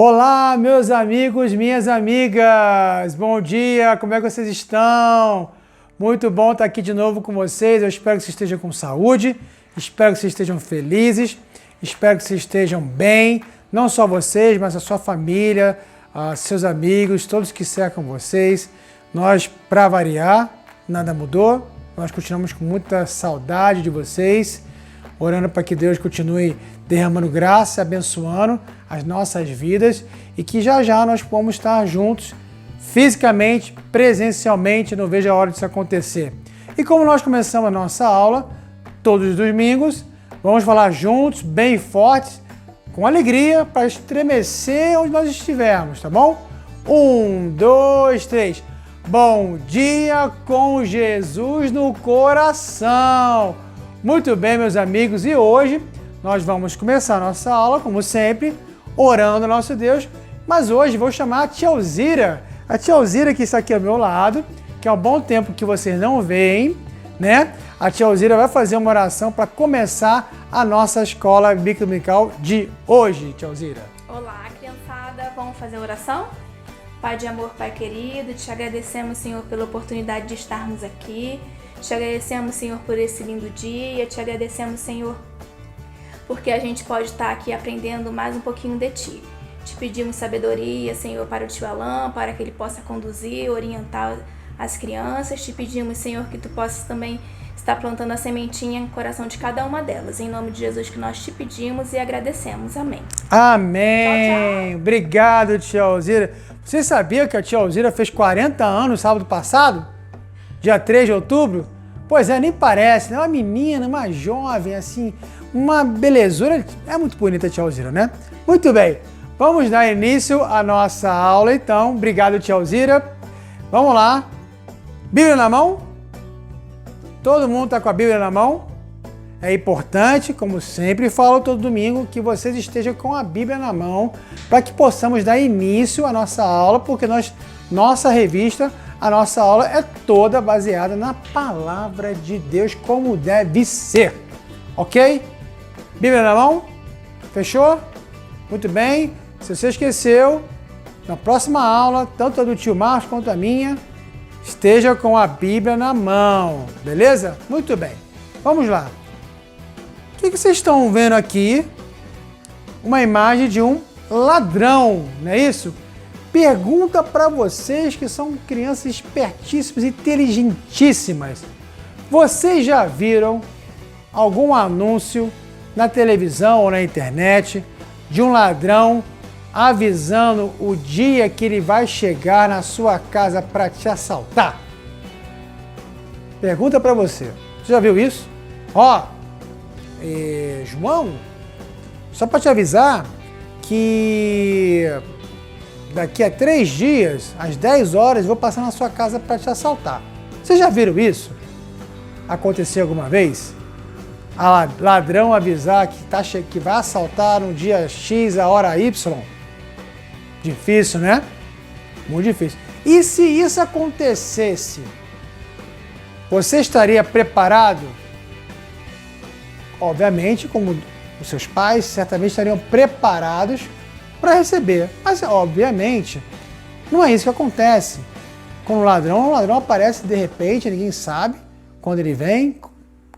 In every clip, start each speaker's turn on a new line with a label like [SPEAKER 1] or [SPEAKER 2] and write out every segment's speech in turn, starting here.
[SPEAKER 1] Olá, meus amigos, minhas amigas! Bom dia, como é que vocês estão? Muito bom estar aqui de novo com vocês. Eu espero que vocês estejam com saúde, espero que vocês estejam felizes, espero que vocês estejam bem, não só vocês, mas a sua família, seus amigos, todos que cercam vocês. Nós, para variar, nada mudou, nós continuamos com muita saudade de vocês, orando para que Deus continue derramando graça, abençoando as nossas vidas e que já já nós vamos estar juntos fisicamente, presencialmente, não vejo a hora disso acontecer. E como nós começamos a nossa aula todos os domingos, vamos falar juntos, bem fortes, com alegria, para estremecer onde nós estivermos, tá bom? 1, 2, 3. Bom dia com Jesus no coração. Muito bem, meus amigos, e hoje nós vamos começar a nossa aula, como sempre, orando ao nosso Deus, mas hoje vou chamar a tia Alzira, que está aqui ao meu lado, que há um bom tempo que vocês não veem, né? A tia Alzira vai fazer uma oração para começar a nossa escola bíblica dominical de hoje, tia Alzira.
[SPEAKER 2] Olá, criançada, vamos fazer a oração? Pai de amor, Pai querido, te agradecemos, Senhor, pela oportunidade de estarmos aqui, te agradecemos, Senhor, por esse lindo dia, te agradecemos, Senhor, porque a gente pode estar aqui aprendendo mais um pouquinho de Ti. Te pedimos sabedoria, Senhor, para o Tio Alain, para que ele possa conduzir, orientar as crianças. Te pedimos, Senhor, que Tu possas também estar plantando a sementinha no coração de cada uma delas. Em nome de Jesus que nós te pedimos e agradecemos. Amém.
[SPEAKER 1] Amém.
[SPEAKER 2] Tchau, tchau.
[SPEAKER 1] Obrigado, tia Alzira. Você sabia que a tia Alzira fez 40 anos sábado passado? Dia 3 de outubro? Pois é, nem parece, né? Uma menina, uma jovem, assim, uma belezura. É muito bonita a tia Alzira, né? Muito bem, vamos dar início à nossa aula, então. Obrigado, tia Alzira. Vamos lá. Bíblia na mão? Todo mundo está com a Bíblia na mão? É importante, como sempre falo todo domingo, que vocês estejam com a Bíblia na mão para que possamos dar início à nossa aula, porque nossa revista, a nossa aula é toda baseada na palavra de Deus, como deve ser. Ok? Bíblia na mão? Fechou? Muito bem. Se você esqueceu, na próxima aula, tanto a do tio Marcos quanto a minha, esteja com a Bíblia na mão. Beleza? Muito bem. Vamos lá. O que vocês estão vendo aqui? Uma imagem de um ladrão, não é isso? Pergunta para vocês que são crianças espertíssimas, inteligentíssimas. Vocês já viram algum anúncio na televisão ou na internet de um ladrão avisando o dia que ele vai chegar na sua casa para te assaltar? Pergunta para você. Você já viu isso? João, só para te avisar que daqui a 3 dias, às 10 horas, eu vou passar na sua casa para te assaltar. Vocês já viram isso? Aconteceu alguma vez? A ladrão avisar que vai assaltar no dia X, a hora Y? Difícil, né? Muito difícil. E se isso acontecesse, você estaria preparado? Obviamente, como os seus pais certamente estariam preparados para receber. Mas, obviamente, não é isso que acontece. Com o ladrão aparece de repente, ninguém sabe quando ele vem,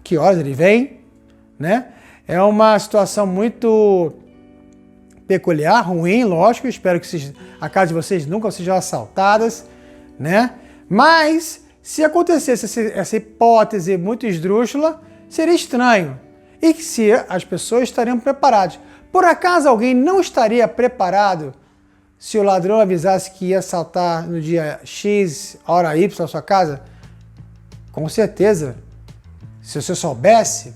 [SPEAKER 1] que horas ele vem, né? É uma situação muito peculiar, ruim, lógico. Espero que a casa de vocês nunca sejam assaltadas, né? Mas, se acontecesse essa hipótese muito esdrúxula, seria estranho. E que se as pessoas estariam preparadas. Por acaso alguém não estaria preparado se o ladrão avisasse que ia assaltar no dia X, hora Y, a sua casa? Com certeza. Se você soubesse,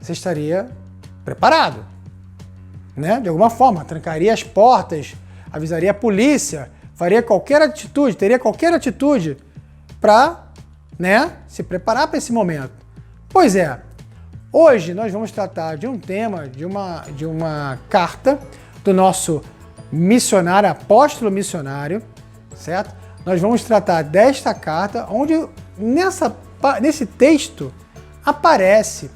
[SPEAKER 1] você estaria preparado, né? De alguma forma, trancaria as portas, avisaria a polícia, teria qualquer atitude para, né, se preparar para esse momento. Pois é. Hoje nós vamos tratar de um tema, de uma carta do nosso missionário, apóstolo missionário, certo? Nós vamos tratar desta carta, onde nesse texto aparece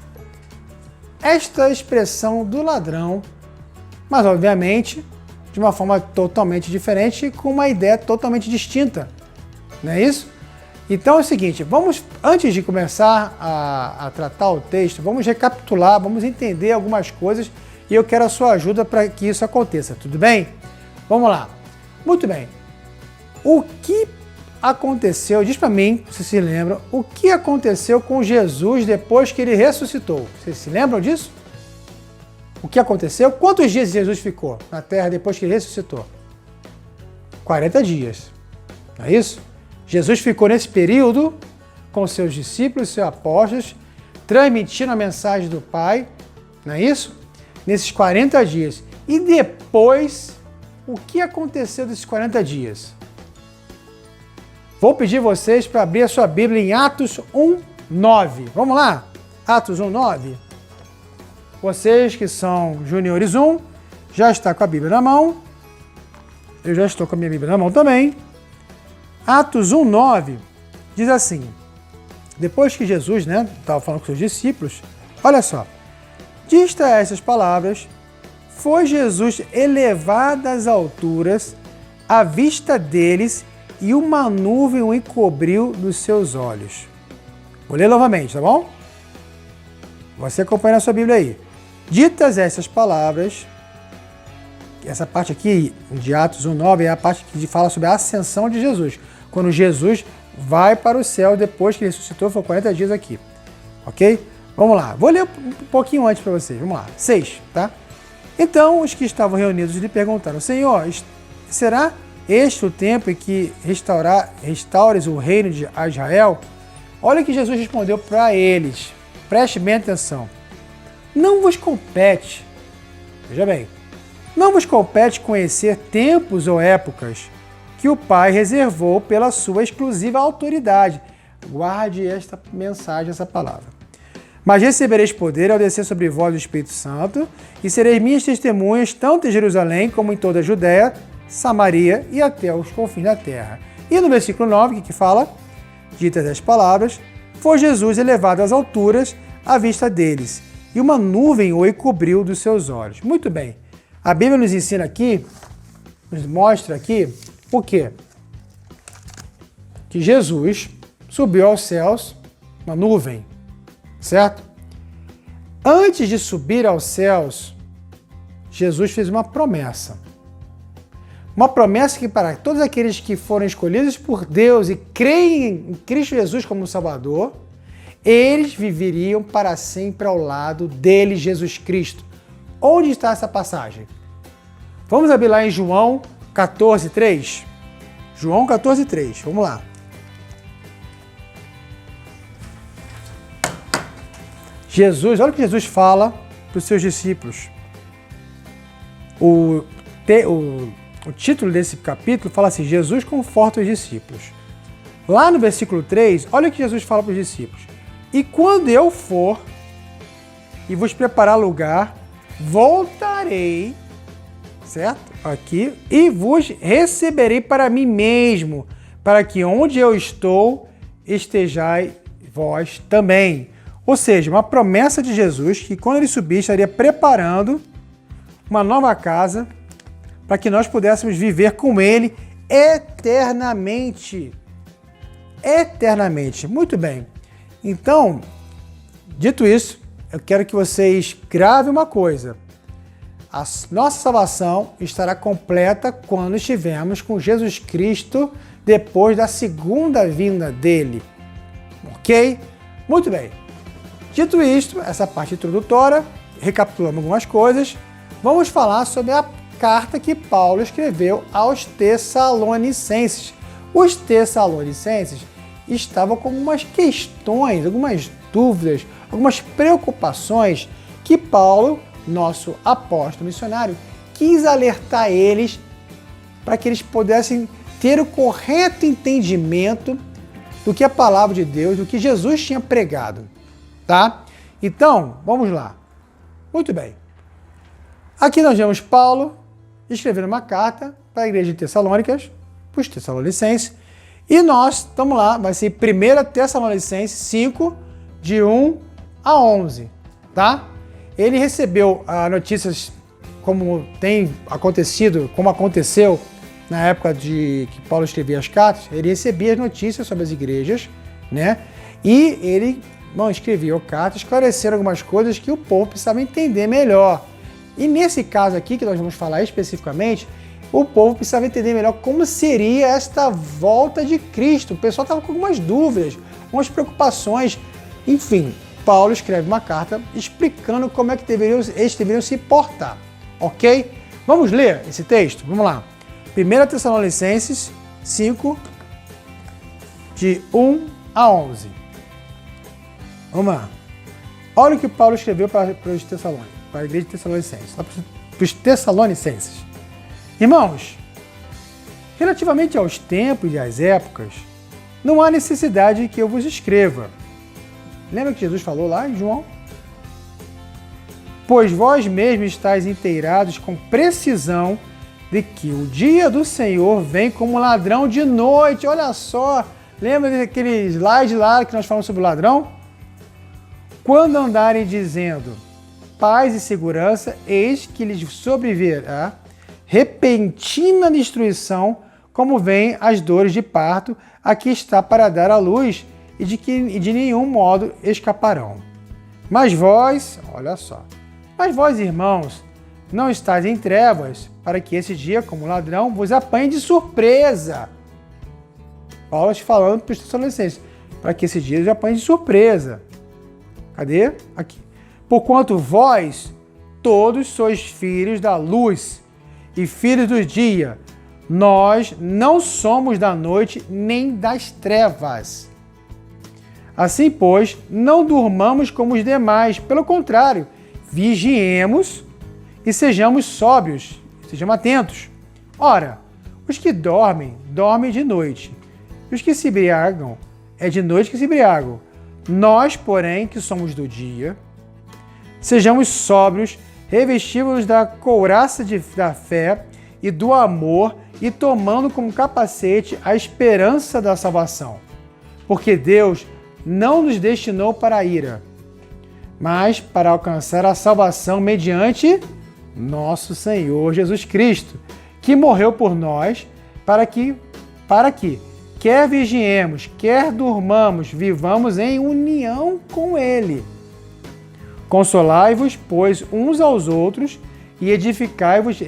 [SPEAKER 1] esta expressão do ladrão, mas obviamente de uma forma totalmente diferente e com uma ideia totalmente distinta. Não é isso? Então é o seguinte, antes de começar a tratar o texto, vamos recapitular, vamos entender algumas coisas e eu quero a sua ajuda para que isso aconteça, tudo bem? Vamos lá. Muito bem. O que aconteceu, diz para mim, se se lembram, o que aconteceu com Jesus depois que ele ressuscitou? Vocês se lembram disso? O que aconteceu? Quantos dias Jesus ficou na terra depois que ele ressuscitou? 40 dias. Não é isso? Jesus ficou nesse período com seus discípulos, seus apóstolos, transmitindo a mensagem do Pai, não é isso? Nesses 40 dias. E depois, o que aconteceu desses 40 dias? Vou pedir vocês para abrir a sua Bíblia em Atos 1:9. Vamos lá? Atos 1:9. Vocês que são juniores 1, já está com a Bíblia na mão. Eu já estou com a minha Bíblia na mão também. Atos 1:9 diz assim, depois que Jesus, estava falando com seus discípulos, olha só, dita essas palavras, foi Jesus elevado às alturas, à vista deles, e uma nuvem o encobriu dos seus olhos. Vou ler novamente, tá bom? Você acompanha na sua Bíblia aí. Ditas essas palavras, essa parte aqui de Atos 1:9 é a parte que fala sobre a ascensão de Jesus. Quando Jesus vai para o céu depois que ele ressuscitou, foi 40 dias aqui. Ok? Vamos lá. Vou ler um pouquinho antes para vocês. Vamos lá. 6, tá? Então os que estavam reunidos lhe perguntaram, Senhor, será este o tempo em que restaures o reino de Israel? Olha o que Jesus respondeu para eles. Preste bem atenção. Não vos compete, veja bem, não vos compete conhecer tempos ou épocas que o Pai reservou pela sua exclusiva autoridade. Guarde esta mensagem, essa palavra. Mas recebereis poder ao descer sobre vós o Espírito Santo e sereis minhas testemunhas tanto em Jerusalém como em toda a Judéia, Samaria e até os confins da terra. E no versículo 9, que fala, ditas as palavras, foi Jesus elevado às alturas à vista deles, e uma nuvem o encobriu dos seus olhos. Muito bem. A Bíblia nos ensina aqui, nos mostra aqui, o quê? Que Jesus subiu aos céus, uma nuvem, certo? Antes de subir aos céus, Jesus fez uma promessa. Uma promessa que para todos aqueles que foram escolhidos por Deus e creem em Cristo Jesus como Salvador, eles viveriam para sempre ao lado dele, Jesus Cristo. Onde está essa passagem? Vamos abrir lá em João 14:3. João 14:3. Vamos lá. Jesus, olha o que Jesus fala para os seus discípulos. O título desse capítulo fala assim, Jesus conforta os discípulos. Lá no versículo 3, olha o que Jesus fala para os discípulos. E quando eu for e vos preparar lugar, voltarei, certo? Aqui, e vos receberei para mim mesmo, para que onde eu estou, estejais vós também. Ou seja, uma promessa de Jesus que quando ele subir, estaria preparando uma nova casa para que nós pudéssemos viver com ele eternamente. Eternamente. Muito bem. Então, dito isso, eu quero que vocês gravem uma coisa. A nossa salvação estará completa quando estivermos com Jesus Cristo depois da segunda vinda dele. Ok? Muito bem. Dito isto, essa parte introdutória, recapitulando algumas coisas, vamos falar sobre a carta que Paulo escreveu aos Tessalonicenses. Os Tessalonicenses estavam com algumas questões, algumas dúvidas, algumas preocupações que Paulo, nosso apóstolo missionário, quis alertar eles para que eles pudessem ter o correto entendimento do que a palavra de Deus, do que Jesus tinha pregado, tá? Então, vamos lá. Muito bem. Aqui nós vemos Paulo escrevendo uma carta para a igreja de Tessalônicas, para os Tessalonicenses, e nós estamos lá, vai ser 1 Tessalonicenses 5, de 1 a 11, tá? Ele recebeu notícias como tem acontecido, como aconteceu na época de que Paulo escrevia as cartas, ele recebia as notícias sobre as igrejas, né? E ele escrevia cartas esclarecendo algumas coisas que o povo precisava entender melhor. E nesse caso aqui, que nós vamos falar especificamente, o povo precisava entender melhor como seria esta volta de Cristo. O pessoal estava com algumas dúvidas, algumas preocupações. Enfim, Paulo escreve uma carta explicando como é que eles deveriam se portar. Ok? Vamos ler esse texto? Vamos lá. 1 Tessalonicenses 5, de 1 a 11. Vamos lá. Olha o que Paulo escreveu para os Tessalônicos, para a igreja de Tessalonicenses, para os Tessalonicenses. Irmãos, relativamente aos tempos e às épocas, não há necessidade que eu vos escreva. Lembra que Jesus falou lá em João? Pois vós mesmos estáis inteirados com precisão de que o dia do Senhor vem como ladrão de noite. Olha só, lembra daquele slide lá que nós falamos sobre o ladrão? Quando andarem dizendo paz e segurança, eis que lhes sobrevirá repentina destruição, como vem as dores de parto, a que está para dar à luz, e de nenhum modo escaparão. Mas vós, olha só, mas vós, irmãos, não estáis em trevas, para que esse dia, como ladrão, vos apanhe de surpresa. Paulo está falando para os Tessalonicenses, para que esse dia vos apanhe de surpresa. Cadê? Aqui. Porquanto vós todos sois filhos da luz e filhos do dia. Nós não somos da noite nem das trevas. Assim, pois, não durmamos como os demais. Pelo contrário, vigiemos e sejamos sóbrios, sejamos atentos. Ora, os que dormem, dormem de noite. E os que se embriagam, é de noite que se embriagam. Nós, porém, que somos do dia, sejamos sóbrios, revestivos da couraça da fé e do amor e tomando como capacete a esperança da salvação. Porque Deus não nos destinou para a ira, mas para alcançar a salvação mediante nosso Senhor Jesus Cristo, que morreu por nós para que quer vigiemos, quer durmamos, vivamos em união com Ele. Consolai-vos, pois, uns aos outros e edificai-vos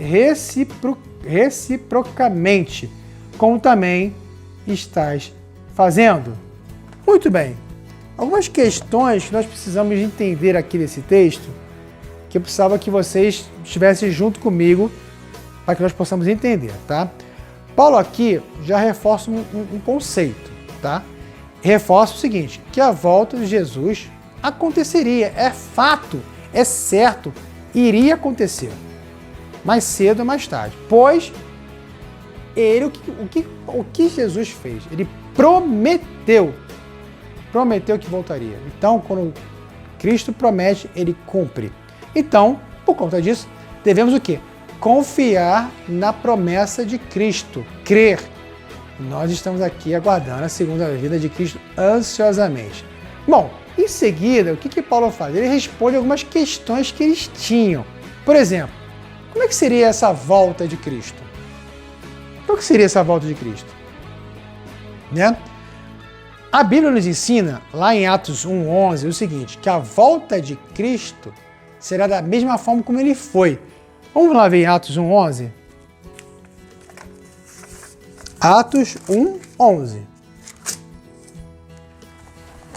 [SPEAKER 1] reciprocamente, como também estáis fazendo. Muito bem. Algumas questões que nós precisamos entender aqui nesse texto, que eu precisava que vocês estivessem junto comigo para que nós possamos entender, tá? Paulo aqui já reforça um conceito, tá? Reforça o seguinte, que a volta de Jesus aconteceria, é fato, é certo, iria acontecer, mais cedo ou mais tarde, pois o que Jesus fez? Ele prometeu que voltaria. Então, quando Cristo promete, ele cumpre. Então, por conta disso, devemos o quê? Confiar na promessa de Cristo, crer. Nós estamos aqui aguardando a segunda vinda de Cristo ansiosamente. Bom, em seguida, o que Paulo faz? Ele responde algumas questões que eles tinham. Por exemplo, como é que seria essa volta de Cristo? Como é que seria essa volta de Cristo? Né? A Bíblia nos ensina, lá em Atos 1:11, o seguinte, que a volta de Cristo será da mesma forma como ele foi. Vamos lá ver em Atos 1:11? Atos 1:11.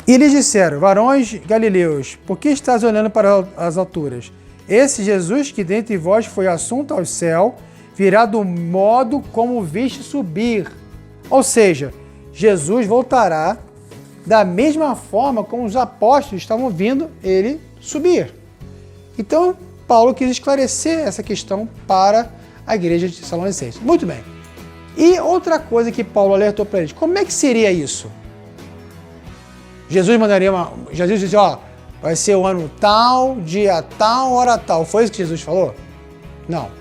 [SPEAKER 1] E lhes disseram, varões galileus, por que estás olhando para as alturas? Esse Jesus que dentre vós foi assunto ao céu, virá do modo como viste subir. Ou seja, Jesus voltará da mesma forma como os apóstolos estavam vendo ele subir. Então, Paulo quis esclarecer essa questão para a igreja de Tessalonicenses. Muito bem. E outra coisa que Paulo alertou para eles, como é que seria isso? Jesus disse, vai ser o ano tal, dia tal, hora tal. Foi isso que Jesus falou? Não.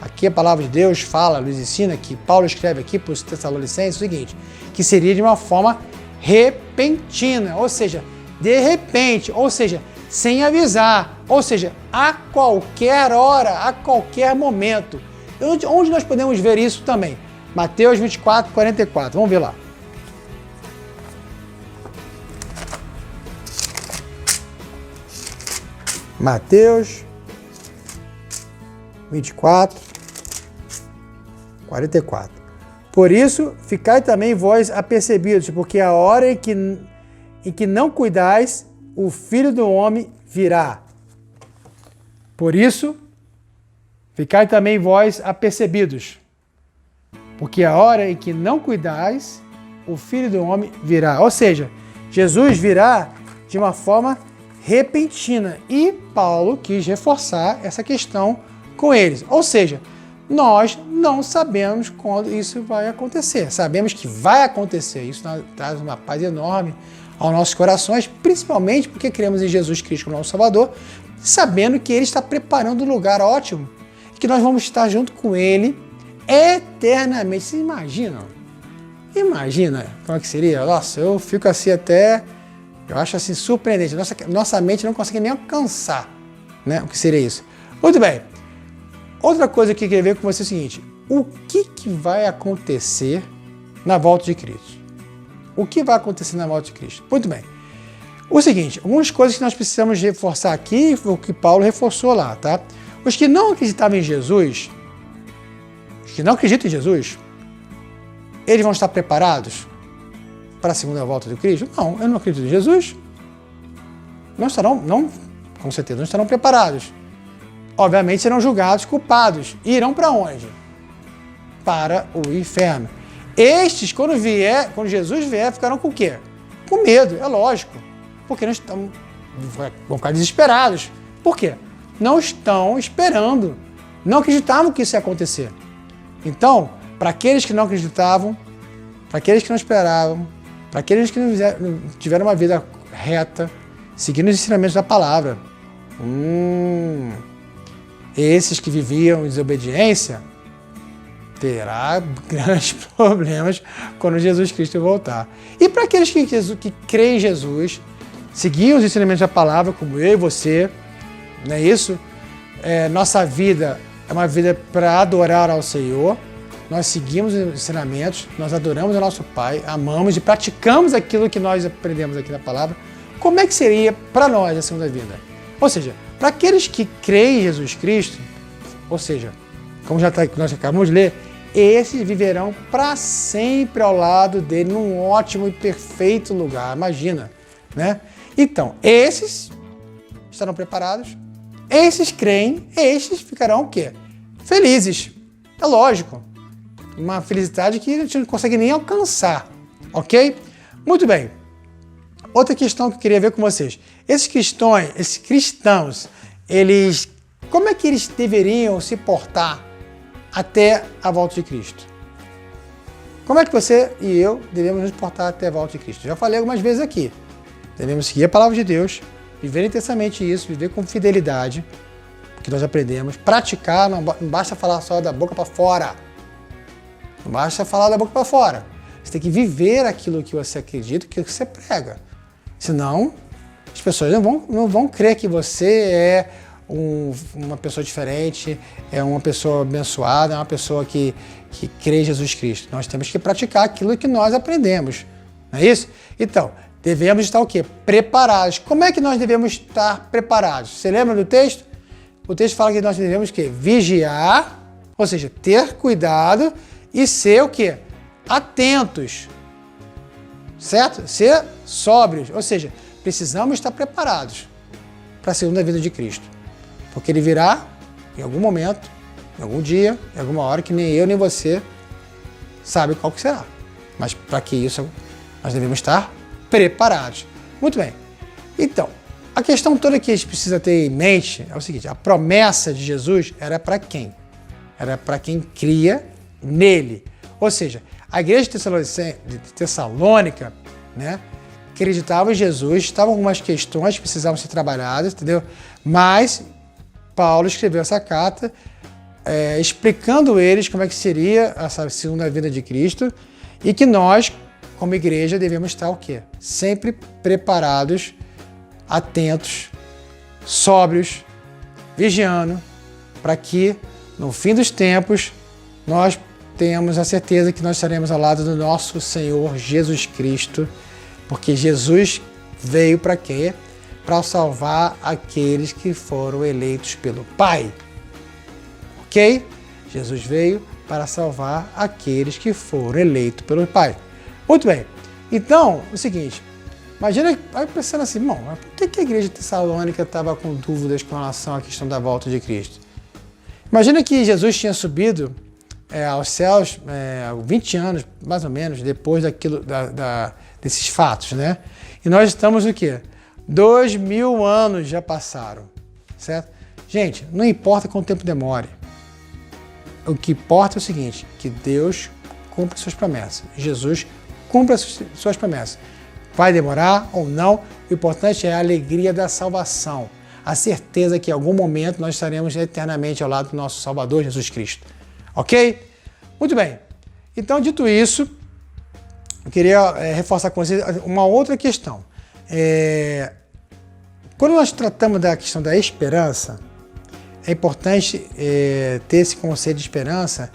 [SPEAKER 1] Aqui a palavra de Deus fala, nos ensina, que Paulo escreve aqui para os Tessalonicenses o seguinte, que seria de uma forma repentina, ou seja, de repente, ou seja, sem avisar, ou seja, a qualquer hora, a qualquer momento. Onde nós podemos ver isso também? Mateus 24, 44. Vamos ver lá. Mateus 24, 44. Por isso, ficai também vós apercebidos, porque a hora em que não cuidais, o Filho do Homem virá. Por isso, ficai também vós apercebidos, porque a hora em que não cuidais, o Filho do Homem virá. Ou seja, Jesus virá de uma forma repentina. E Paulo quis reforçar essa questão com eles. Ou seja, nós não sabemos quando isso vai acontecer. Sabemos que vai acontecer. Isso traz uma paz enorme aos nossos corações, principalmente porque cremos em Jesus Cristo como nosso Salvador, sabendo que Ele está preparando um lugar ótimo e que nós vamos estar junto com Ele eternamente. Vocês imaginam? Imagina como é que seria? Nossa, eu fico assim até... Eu acho assim surpreendente. Nossa mente não consegue nem alcançar, né, o que seria isso. Muito bem. Outra coisa que eu queria ver com você é o seguinte. O que vai acontecer na volta de Cristo? O que vai acontecer na volta de Cristo? Muito bem. O seguinte, algumas coisas que nós precisamos reforçar aqui, foi o que Paulo reforçou lá, tá? Os que não acreditavam em Jesus, os que não acreditam em Jesus, eles vão estar preparados para a segunda volta de Cristo? Não, eu não acredito em Jesus. Não estarão, com certeza, não estarão preparados. Obviamente serão julgados, culpados. E irão para onde? Para o inferno. Estes, quando Jesus vier, ficarão com o quê? Com medo, é lógico. Porque vão ficar desesperados. Por quê? Não estão esperando. Não acreditavam que isso ia acontecer. Então, para aqueles que não acreditavam, para aqueles que não esperavam, para aqueles que não tiveram uma vida reta, seguindo os ensinamentos da palavra, esses que viviam em desobediência, terá grandes problemas quando Jesus Cristo voltar. E para aqueles que creem em Jesus, seguiam os ensinamentos da palavra, como eu e você, não é isso? Nossa vida é uma vida para adorar ao Senhor. Nós seguimos os ensinamentos, nós adoramos o nosso Pai, amamos e praticamos aquilo que nós aprendemos aqui na palavra. Como é que seria para nós a segunda vida? Ou seja, para aqueles que creem em Jesus Cristo, ou seja, como nós acabamos de ler, esses viverão para sempre ao lado dele, num ótimo e perfeito lugar. Imagina, né? Então, esses estarão preparados, esses creem, esses ficarão o quê? Felizes. É lógico. Uma felicidade que a gente não consegue nem alcançar, ok? Muito bem. Outra questão que eu queria ver com vocês. Esses cristãos, como é que eles deveriam se portar até a volta de Cristo? Como é que você e eu devemos nos portar até a volta de Cristo? Já falei algumas vezes aqui. Devemos seguir a palavra de Deus, viver intensamente isso, viver com fidelidade, que nós aprendemos, praticar, não basta falar só da boca para fora. Não basta falar da boca para fora. Você tem que viver aquilo que você acredita, aquilo que você prega. Senão, as pessoas não vão crer que você é uma pessoa diferente, é uma pessoa abençoada, é uma pessoa que crê em Jesus Cristo. Nós temos que praticar aquilo que nós aprendemos. Não é isso? Então, devemos estar o quê? Preparados. Como é que nós devemos estar preparados? Você lembra do texto? O texto fala que nós devemos o quê? Vigiar, ou seja, ter cuidado e ser o quê? Atentos. Certo? Ser sóbrios. Ou seja, precisamos estar preparados para a segunda vinda de Cristo. Porque Ele virá em algum momento, em algum dia, em alguma hora que nem eu nem você sabe qual que será. Mas para que isso, nós devemos estar preparados. Muito bem. Então, a questão toda que a gente precisa ter em mente é o seguinte: a promessa de Jesus era para quem? Era para quem cria nele. Ou seja, a igreja de Tessalônica, né, acreditava em Jesus, estavam algumas questões que precisavam ser trabalhadas, entendeu? Mas Paulo escreveu essa carta explicando eles como é que seria essa segunda vinda de Cristo e que nós, como igreja, devemos estar o quê? Sempre preparados, atentos sóbrios, vigiando, para que no fim dos tempos nós tenhamos a certeza que nós estaremos ao lado do nosso Senhor Jesus Cristo, porque Jesus veio para quê? Para salvar aqueles que foram eleitos pelo Pai. Ok? Jesus veio para salvar aqueles que foram eleitos pelo Pai. Muito bem. Então, o seguinte, imagina, vai pensando assim, bom, por que a igreja de Tessalônica estava com dúvidas com relação à questão da volta de Cristo? Imagina que Jesus tinha subido aos céus 20 anos, mais ou menos, depois desses fatos, né? E nós estamos o quê? 2000 anos já passaram, certo? Gente, não importa quanto tempo demore. O que importa é o seguinte, que Deus cumpre suas promessas. Jesus cumpre as suas promessas. Vai demorar ou não, o importante é a alegria da salvação. A certeza que em algum momento nós estaremos eternamente ao lado do nosso Salvador, Jesus Cristo. Ok? Muito bem. Então, dito isso, eu queria reforçar com vocês uma outra questão. Quando nós tratamos da questão da esperança, é importante ter esse conceito de esperança,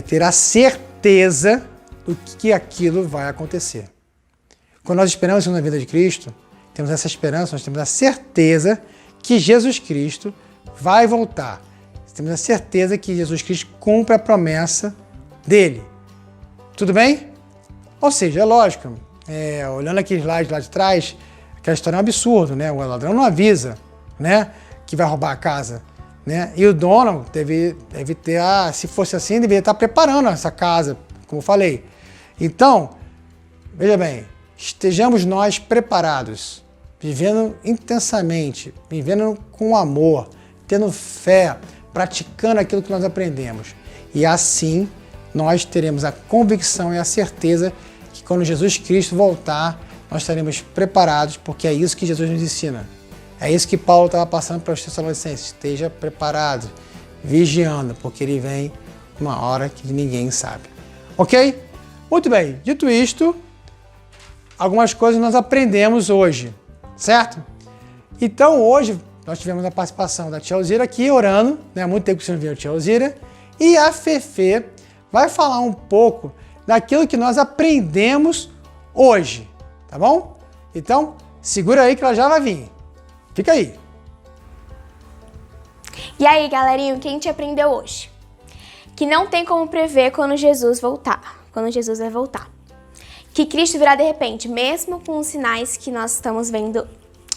[SPEAKER 1] ter a certeza do que aquilo vai acontecer. Quando nós esperamos na vida de Cristo, temos essa esperança, nós temos a certeza que Jesus Cristo vai voltar. Temos a certeza que Jesus Cristo cumpre a promessa dele. Tudo bem? Ou seja, é lógico, olhando aquele slide lá de trás, aquela história é um absurdo, né? O ladrão não avisa, né, que vai roubar a casa, né? E o dono deve ter, se fosse assim, deveria estar preparando essa casa, como eu falei. Então, veja bem, estejamos nós preparados, vivendo intensamente, vivendo com amor, tendo fé, praticando aquilo que nós aprendemos. E assim nós teremos a convicção e a certeza que quando Jesus Cristo voltar, nós estaremos preparados, porque é isso que Jesus nos ensina. É isso que Paulo estava passando para os Tessalonicenses. Esteja preparado, vigiando, porque ele vem uma hora que ninguém sabe. Ok? Muito bem. Dito isto, algumas coisas nós aprendemos hoje, certo? Então hoje nós tivemos a participação da tia Alzira aqui orando, né? Há muito tempo que você não viu a tia Alzira. E a Fefe vai falar um pouco daquilo que nós aprendemos hoje, tá bom? Então, segura aí que ela já vai vir. Fica aí.
[SPEAKER 3] E aí, galerinha, o que a gente aprendeu hoje? Que não tem como prever quando Jesus voltar, quando Jesus vai voltar. Que Cristo virá de repente, mesmo com os sinais que nós estamos vendo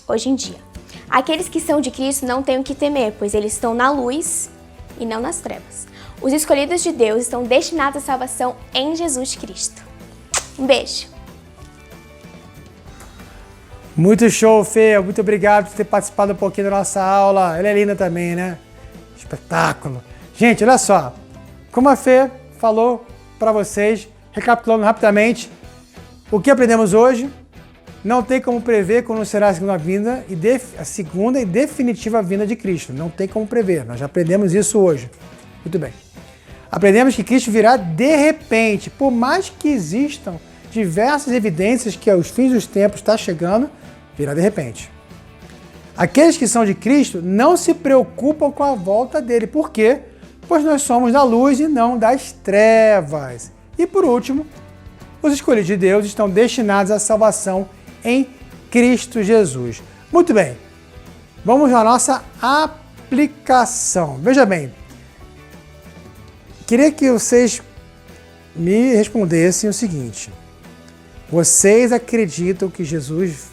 [SPEAKER 3] hoje em dia. Aqueles que são de Cristo não têm o que temer, pois eles estão na luz e não nas trevas. Os escolhidos de Deus estão destinados à salvação em Jesus Cristo. Um beijo.
[SPEAKER 1] Muito show, Fê. Muito obrigado por ter participado um pouquinho da nossa aula. Ela é linda também, né? Espetáculo. Gente, olha só. Como a Fê falou para vocês, recapitulando rapidamente, o que aprendemos hoje? Não tem como prever quando será a segunda vinda a segunda e definitiva vinda de Cristo. Não tem como prever. Nós já aprendemos isso hoje. Muito bem. Aprendemos que Cristo virá de repente. Por mais que existam diversas evidências que os fins dos tempos está chegando, virá de repente. Aqueles que são de Cristo não se preocupam com a volta dele. Por quê? Pois nós somos da luz e não das trevas. E por último, os escolhidos de Deus estão destinados à salvação em Cristo Jesus. Muito bem, vamos à nossa aplicação. Veja bem, queria que vocês me respondessem o seguinte: vocês acreditam que Jesus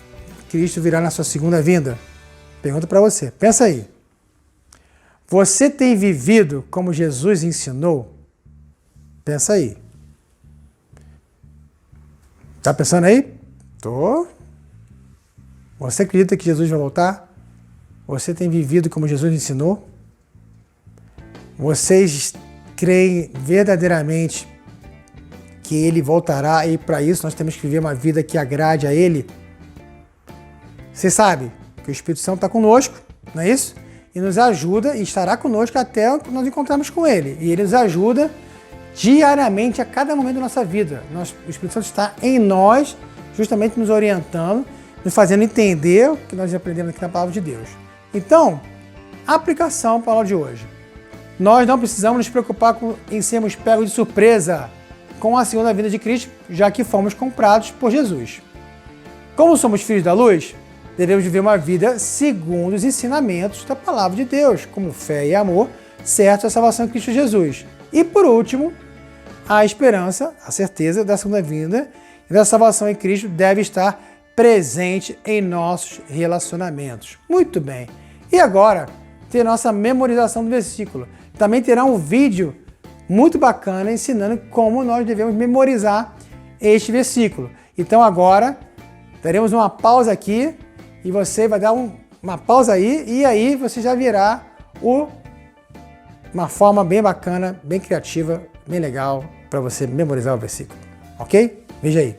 [SPEAKER 1] Cristo virá na sua segunda vinda? Pergunta para você, pensa aí. Você tem vivido como Jesus ensinou? Pensa aí. Tá pensando aí? Tô. Você acredita que Jesus vai voltar? Você tem vivido como Jesus ensinou? Vocês creem verdadeiramente que Ele voltará e para isso nós temos que viver uma vida que agrade a Ele? Você sabe que o Espírito Santo está conosco, não é isso? E nos ajuda e estará conosco até nós encontrarmos com Ele. E Ele nos ajuda diariamente, a cada momento da nossa vida. O Espírito Santo está em nós, justamente nos orientando, nos fazendo entender o que nós aprendemos aqui na Palavra de Deus. Então, aplicação para a aula de hoje. Nós não precisamos nos preocupar em sermos pegos de surpresa com a segunda vinda de Cristo, já que fomos comprados por Jesus. Como somos filhos da luz, devemos viver uma vida segundo os ensinamentos da palavra de Deus, como fé e amor, certo a salvação em Cristo Jesus. E por último, a esperança, a certeza da segunda vinda e da salvação em Cristo deve estar presente em nossos relacionamentos. Muito bem. E agora, ter nossa memorização do versículo. Também terá um vídeo muito bacana ensinando como nós devemos memorizar este versículo. Então agora, teremos uma pausa aqui e você vai dar uma pausa aí e aí você já virá uma forma bem bacana, bem criativa, bem legal para você memorizar o versículo. Ok? Veja aí.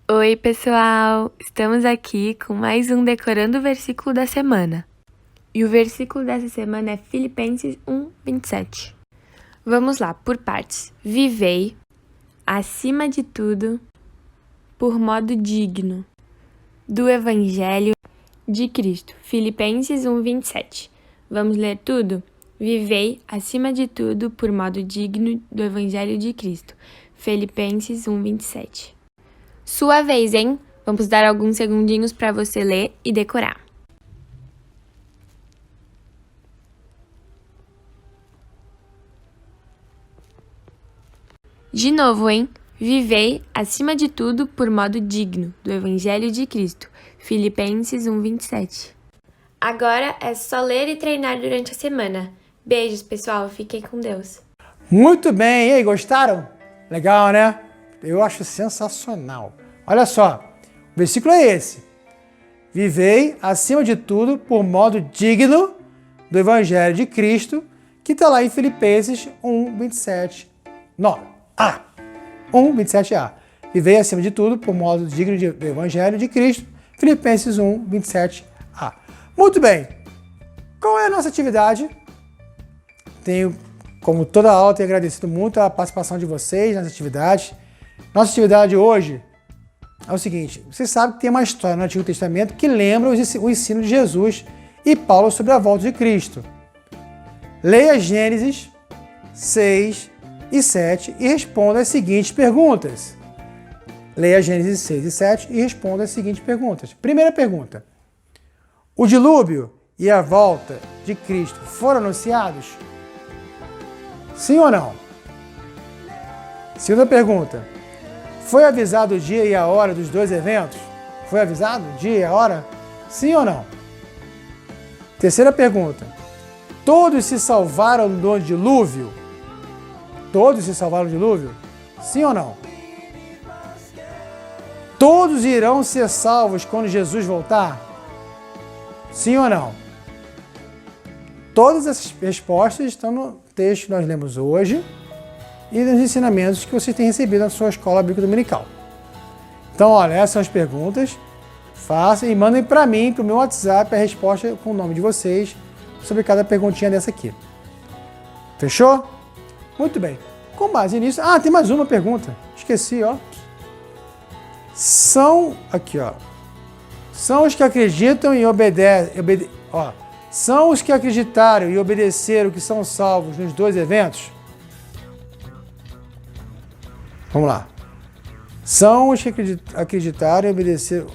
[SPEAKER 4] Oi, pessoal! Estamos aqui com mais um Decorando o Versículo da Semana. E o versículo dessa semana é Filipenses 1:27. Vamos lá, por partes. Vivei, acima de tudo, por modo digno do Evangelho de Cristo. Filipenses 1:27. Vamos ler tudo? Vivei, acima de tudo, por modo digno do Evangelho de Cristo. Filipenses 1:27. Sua vez, hein? Vamos dar alguns segundinhos para você ler e decorar. De novo, hein? Vivei, acima de tudo, por modo digno do Evangelho de Cristo. Filipenses 1:27. Agora é só ler e treinar durante a semana. Beijos, pessoal. Fiquem com Deus.
[SPEAKER 1] Muito bem. E aí, gostaram? Legal, né? Eu acho sensacional. Olha só, o versículo é esse. Vivei, acima de tudo, por modo digno do Evangelho de Cristo, que está lá em Filipenses 1:27. 1:27a. Vivei, acima de tudo, por modo digno do Evangelho de Cristo. Filipenses 1:27a. Muito bem. Qual é a nossa atividade? Tenho, como toda aula, tenho agradecido muito a participação de vocês nas atividades. Nossa atividade hoje é o seguinte. Você sabe que tem uma história no Antigo Testamento que lembra o ensino de Jesus e Paulo sobre a volta de Cristo. Leia Gênesis 6 e 7 e responda as seguintes perguntas. Leia Gênesis 6 e 7 e responda as seguintes perguntas. Primeira pergunta. O dilúvio e a volta de Cristo foram anunciados? Sim ou não? Segunda pergunta. Foi avisado o dia e a hora dos dois eventos? Foi avisado o dia e a hora? Sim ou não? Terceira pergunta. Todos se salvaram do dilúvio? Todos se salvaram do dilúvio? Sim ou não? Todos irão ser salvos quando Jesus voltar? Sim ou não? Todas essas respostas estão no texto que nós lemos hoje e nos ensinamentos que você tem recebido na sua escola bíblica dominical. Então, olha, essas são as perguntas. Façam e mandem para mim, para o meu WhatsApp, a resposta com o nome de vocês sobre cada perguntinha dessa aqui. Fechou? Muito bem. Com base nisso... Ah, tem mais uma pergunta. Esqueci, ó. São os que acreditam e obedecem... São os que acreditaram e obedeceram que são salvos nos dois eventos? Vamos lá. São os que acreditaram e obedeceram...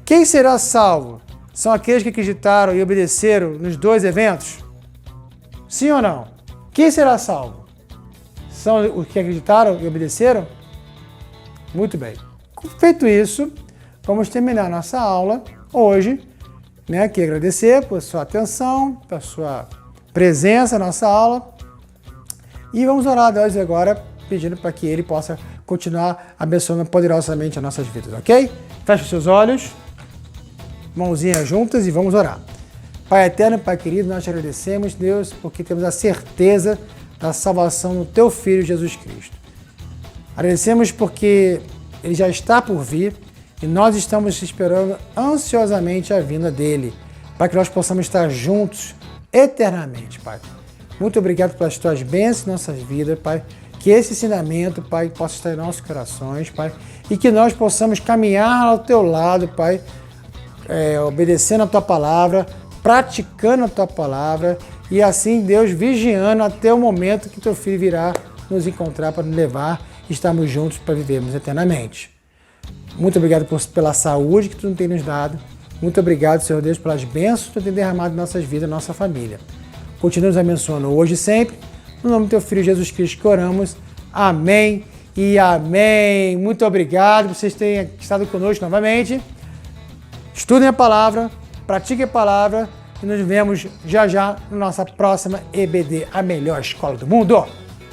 [SPEAKER 1] Quem será salvo? São aqueles que acreditaram e obedeceram nos dois eventos? Sim ou não? Quem será salvo? São os que acreditaram e obedeceram? Muito bem. Feito isso, vamos terminar a nossa aula hoje. Aqui agradecer por sua atenção, por sua presença na nossa aula. E vamos orar a Deus agora, pedindo para que Ele possa continuar abençoando poderosamente as nossas vidas, ok? Feche os seus olhos, mãozinhas juntas e vamos orar. Pai eterno, Pai querido, nós te agradecemos, Deus, porque temos a certeza da salvação no Teu Filho Jesus Cristo. Agradecemos porque Ele já está por vir e nós estamos esperando ansiosamente a vinda dEle, para que nós possamos estar juntos eternamente, Pai. Muito obrigado pelas Tuas bênçãos em nossas vidas, Pai. Que esse ensinamento, Pai, possa estar em nossos corações, Pai, e que nós possamos caminhar ao Teu lado, Pai, obedecendo a Tua palavra, praticando a tua palavra e assim, Deus, vigiando até o momento que teu filho virá nos encontrar para nos levar e estarmos juntos para vivermos eternamente. Muito obrigado pela saúde que tu tem nos dado. Muito obrigado, Senhor Deus, pelas bênçãos que tu tem derramado em nossas vidas, nossa família. Continua nos abençoando hoje e sempre. No nome do teu Filho Jesus Cristo que oramos. Amém e amém. Muito obrigado por vocês terem estado conosco novamente. Estudem a palavra, pratiquem a palavra e nos vemos já já na nossa próxima EBD, a melhor escola do mundo.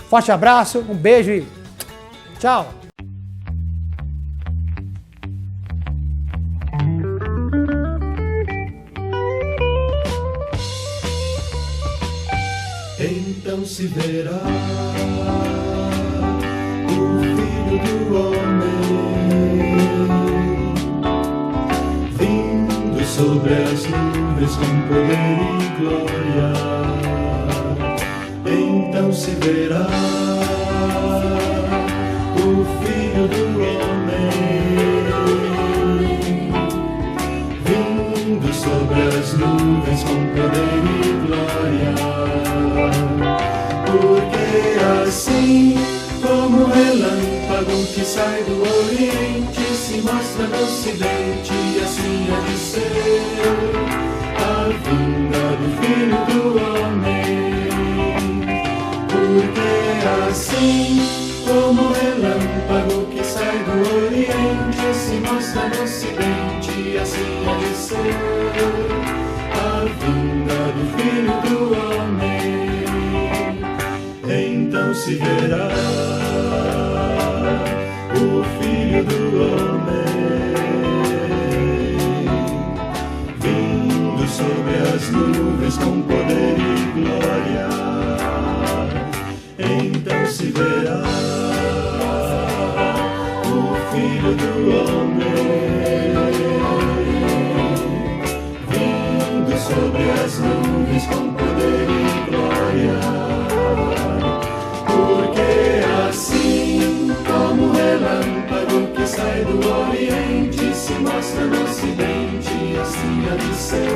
[SPEAKER 1] Forte abraço, um beijo e tchau!
[SPEAKER 5] Então se verá o Filho do Homem vindo sobre as nuvens com poder e glória. Então se verá o Filho do Homem vindo sobre as nuvens com poder e glória. Porque assim como o relâmpago que sai do Oriente se mostra no Ocidente, e assim há de ser a vinda do Filho do Homem. Porque assim como o relâmpago que sai do Oriente se mostra no Ocidente, e assim há de ser a vinda do Filho do Homem. Então se verá o Filho do Homem vindo sobre as nuvens com poder e glória. Então se verá o Filho do Homem vindo sobre as nuvens com poder e glória. Porque assim como o relâmpago que sai do Oriente se mostra no Ocidente, assim há de ser